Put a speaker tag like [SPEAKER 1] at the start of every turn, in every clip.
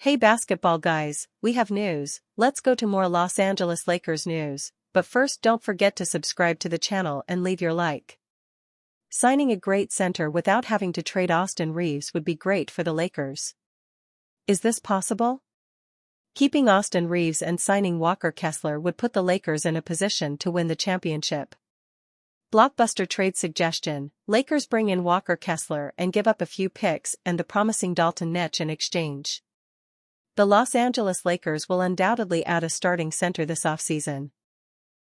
[SPEAKER 1] Hey basketball guys, we have news. Let's go to more Los Angeles Lakers news, but first don't forget to subscribe to the channel and leave your like. Signing a great center without having to trade Austin Reaves would be great for the Lakers. Is this possible? Keeping Austin Reaves and signing Walker Kessler would put the Lakers in a position to win the championship. Blockbuster trade suggestion: Lakers bring in Walker Kessler and give up a few picks and the promising Dalton Netsch in exchange. The Los Angeles Lakers will undoubtedly add a starting center this offseason.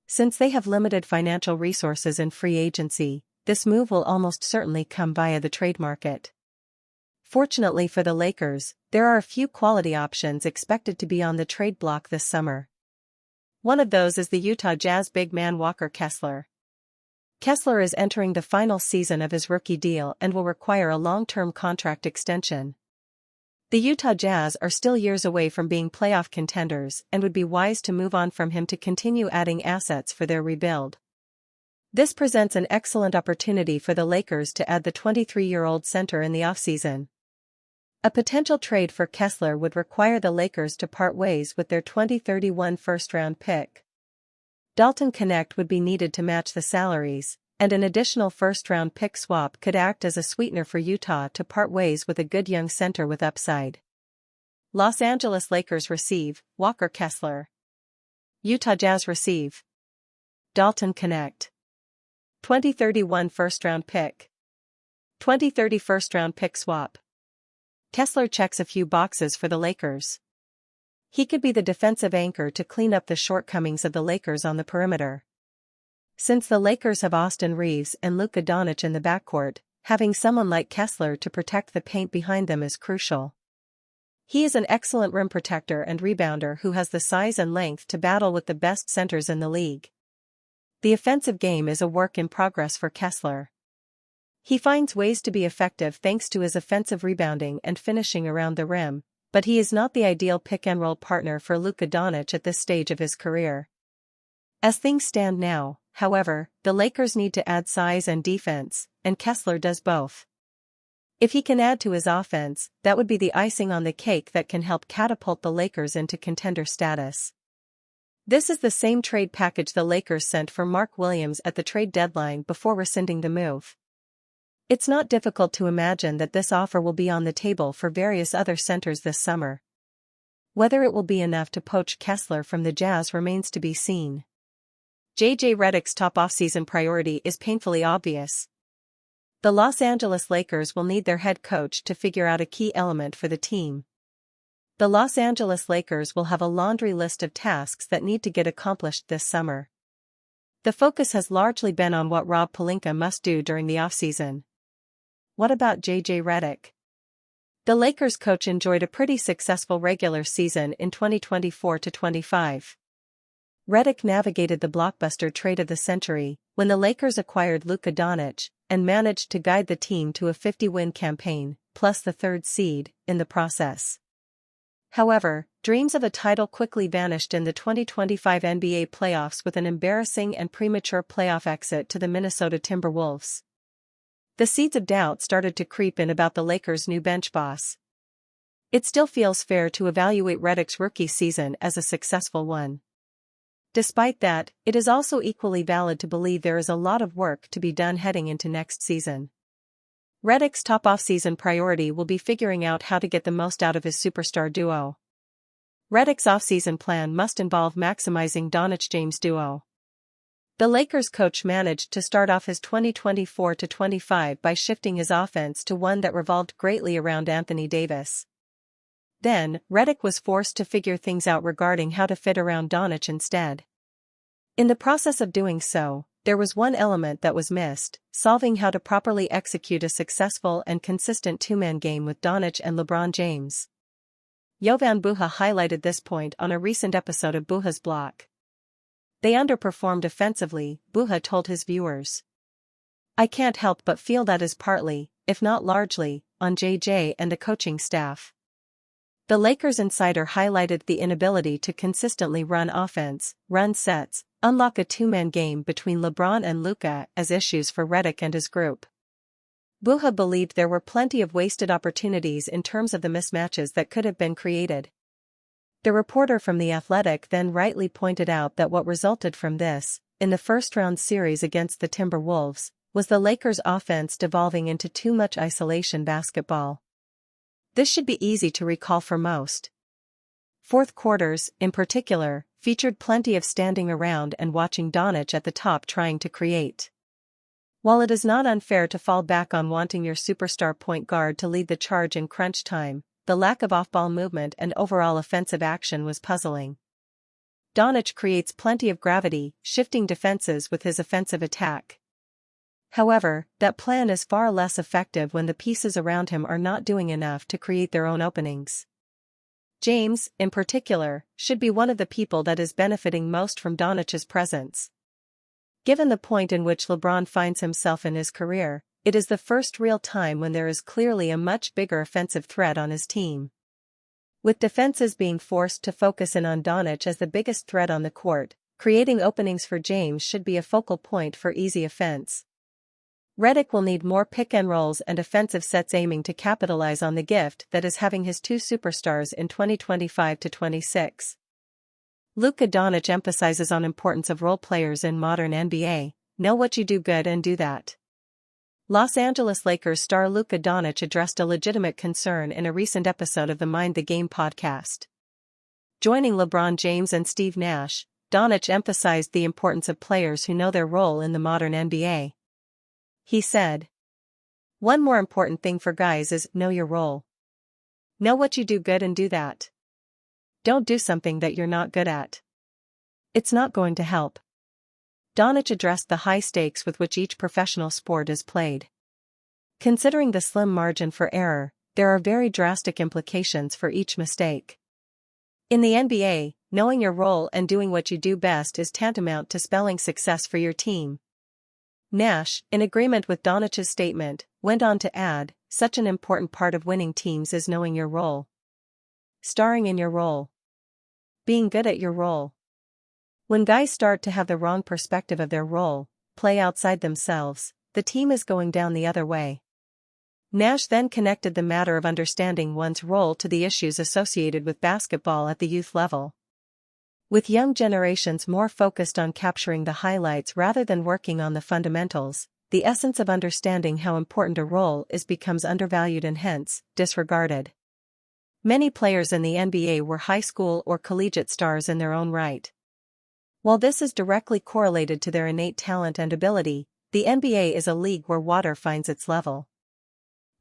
[SPEAKER 1] Since they have limited financial resources in free agency, this move will almost certainly come via the trade market. Fortunately for the Lakers, there are a few quality options expected to be on the trade block this summer. One of those is the Utah Jazz big man Walker Kessler. Kessler is entering the final season of his rookie deal and will require a long-term contract extension. The Utah Jazz are still years away from being playoff contenders and would be wise to move on from him to continue adding assets for their rebuild. This presents an excellent opportunity for the Lakers to add the 23-year-old center in the offseason. A potential trade for Kessler would require the Lakers to part ways with their 2031 first-round pick. Dalton Knecht would be needed to match the salaries, and an additional first-round pick swap could act as a sweetener for Utah to part ways with a good young center with upside. Los Angeles Lakers receive Walker Kessler. Utah Jazz receive Dalton Knecht. 2031 first-round pick. 2030 first-round pick swap. Kessler checks a few boxes for the Lakers. He could be the defensive anchor to clean up the shortcomings of the Lakers on the perimeter. Since the Lakers have Austin Reaves and Luka Doncic in the backcourt, having someone like Kessler to protect the paint behind them is crucial. He is an excellent rim protector and rebounder who has the size and length to battle with the best centers in the league. The offensive game is a work in progress for Kessler. He finds ways to be effective thanks to his offensive rebounding and finishing around the rim, but he is not the ideal pick-and-roll partner for Luka Doncic at this stage of his career. As things stand now, however, the Lakers need to add size and defense, and Kessler does both. If he can add to his offense, that would be the icing on the cake that can help catapult the Lakers into contender status. This is the same trade package the Lakers sent for Mark Williams at the trade deadline before rescinding the move. It's not difficult to imagine that this offer will be on the table for various other centers this summer. Whether it will be enough to poach Kessler from the Jazz remains to be seen. J.J. Redick's top offseason priority is painfully obvious. The Los Angeles Lakers will need their head coach to figure out a key element for the team. The Los Angeles Lakers will have a laundry list of tasks that need to get accomplished this summer. The focus has largely been on what Rob Pelinka must do during the offseason. What about J.J. Redick? The Lakers coach enjoyed a pretty successful regular season in 2024-25. Redick navigated the blockbuster trade of the century, when the Lakers acquired Luka Doncic, and managed to guide the team to a 50-win campaign, plus the third seed, in the process. However, dreams of a title quickly vanished in the 2025 NBA playoffs with an embarrassing and premature playoff exit to the Minnesota Timberwolves. The seeds of doubt started to creep in about the Lakers' new bench boss. It still feels fair to evaluate Redick's rookie season as a successful one. Despite that, it is also equally valid to believe there is a lot of work to be done heading into next season. Redick's top offseason priority will be figuring out how to get the most out of his superstar duo. Redick's offseason plan must involve maximizing Doncic-James duo. The Lakers coach managed to start off his 2024-25 by shifting his offense to one that revolved greatly around Anthony Davis. Then, Redick was forced to figure things out regarding how to fit around Doncic instead. In the process of doing so, there was one element that was missed: solving how to properly execute a successful and consistent two-man game with Doncic and LeBron James. Jovan Buha highlighted this point on a recent episode of Buha's Block. They underperformed offensively, Buha told his viewers. I can't help but feel that is partly, if not largely, on JJ and the coaching staff. The Lakers insider highlighted the inability to consistently run offense, run sets, unlock a two-man game between LeBron and Luka as issues for Redick and his group. Buha believed there were plenty of wasted opportunities in terms of the mismatches that could have been created. The reporter from The Athletic then rightly pointed out that what resulted from this, in the first-round series against the Timberwolves, was the Lakers' offense devolving into too much isolation basketball. This should be easy to recall for most. Fourth quarters, in particular, featured plenty of standing around and watching Doncic at the top trying to create. While it is not unfair to fall back on wanting your superstar point guard to lead the charge in crunch time, the lack of off-ball movement and overall offensive action was puzzling. Doncic creates plenty of gravity, shifting defenses with his offensive attack. However, that plan is far less effective when the pieces around him are not doing enough to create their own openings. James, in particular, should be one of the people that is benefiting most from Doncic's presence. Given the point in which LeBron finds himself in his career, it is the first real time when there is clearly a much bigger offensive threat on his team. With defenses being forced to focus in on Doncic as the biggest threat on the court, creating openings for James should be a focal point for easy offense. Redick will need more pick-and-rolls and offensive sets aiming to capitalize on the gift that is having his two superstars in 2025-26. Luka Doncic emphasizes on importance of role players in modern NBA. Know what you do good and do that. Los Angeles Lakers star Luka Doncic addressed a legitimate concern in a recent episode of the Mind the Game podcast. Joining LeBron James and Steve Nash, Doncic emphasized the importance of players who know their role in the modern NBA. He said, "One more important thing for guys is know your role. Know what you do good and do that. Don't do something that you're not good at. It's not going to help." Doncic addressed the high stakes with which each professional sport is played. Considering the slim margin for error, there are very drastic implications for each mistake. In the NBA, knowing your role and doing what you do best is tantamount to spelling success for your team. Nash, in agreement with Doncic's statement, went on to add, "Such an important part of winning teams is knowing your role. Starring in your role. Being good at your role. When guys start to have the wrong perspective of their role, play outside themselves, the team is going down the other way." Nash then connected the matter of understanding one's role to the issues associated with basketball at the youth level. With young generations more focused on capturing the highlights rather than working on the fundamentals, the essence of understanding how important a role is becomes undervalued and hence, disregarded. Many players in the NBA were high school or collegiate stars in their own right. While this is directly correlated to their innate talent and ability, the NBA is a league where water finds its level.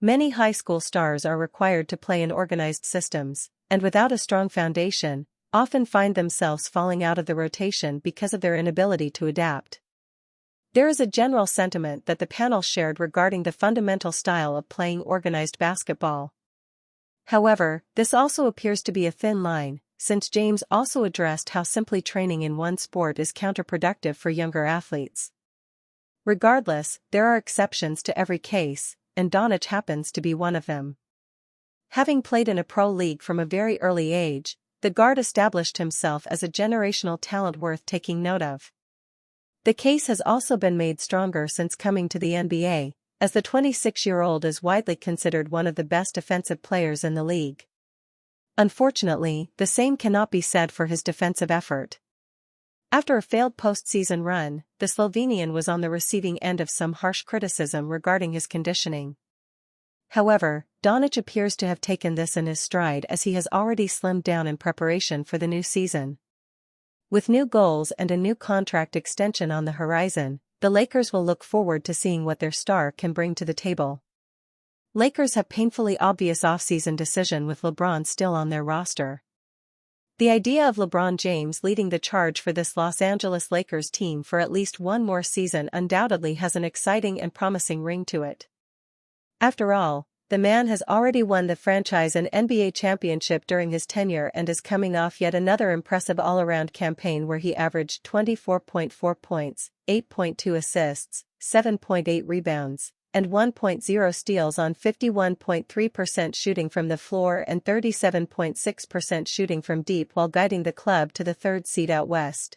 [SPEAKER 1] Many high school stars are required to play in organized systems, and without a strong foundation, often find themselves falling out of the rotation because of their inability to adapt. There is a general sentiment that the panel shared regarding the fundamental style of playing organized basketball. However, this also appears to be a thin line, since James also addressed how simply training in one sport is counterproductive for younger athletes. Regardless, there are exceptions to every case, and Doncic happens to be one of them. Having played in a pro league from a very early age, the guard established himself as a generational talent worth taking note of. The case has also been made stronger since coming to the NBA, as the 26-year-old is widely considered one of the best defensive players in the league. Unfortunately, the same cannot be said for his defensive effort. After a failed postseason run, the Slovenian was on the receiving end of some harsh criticism regarding his conditioning. However, Doncic appears to have taken this in his stride as he has already slimmed down in preparation for the new season. With new goals and a new contract extension on the horizon, the Lakers will look forward to seeing what their star can bring to the table. Lakers have painfully obvious offseason decision with LeBron still on their roster. The idea of LeBron James leading the charge for this Los Angeles Lakers team for at least one more season undoubtedly has an exciting and promising ring to it. After all, the man has already won the franchise and NBA championship during his tenure and is coming off yet another impressive all-around campaign where he averaged 24.4 points, 8.2 assists, 7.8 rebounds, and 1.0 steals on 51.3% shooting from the floor and 37.6% shooting from deep while guiding the club to the third seed out west.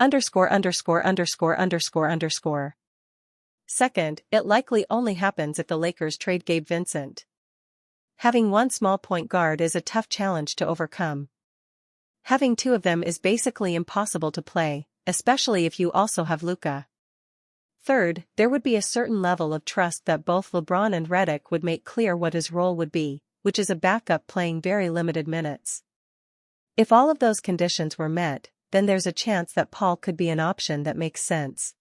[SPEAKER 1] Underscore underscore underscore underscore underscore. Second, it likely only happens if the Lakers trade Gabe Vincent. Having one small point guard is a tough challenge to overcome. Having two of them is basically impossible to play, especially if you also have Luka. Third, there would be a certain level of trust that both LeBron and Redick would make clear what his role would be, which is a backup playing very limited minutes. If all of those conditions were met, then there's a chance that Paul could be an option that makes sense.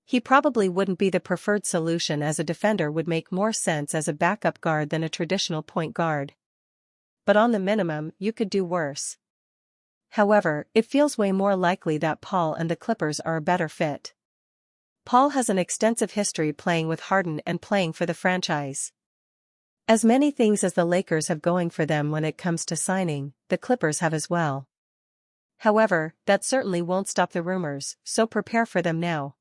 [SPEAKER 1] He probably wouldn't be the preferred solution, as a defender would make more sense as a backup guard than a traditional point guard. But on the minimum, you could do worse. However, it feels way more likely that Paul and the Clippers are a better fit. Paul has an extensive history playing with Harden and playing for the franchise. As many things as the Lakers have going for them when it comes to signing, the Clippers have as well. However, that certainly won't stop the rumors, so prepare for them now.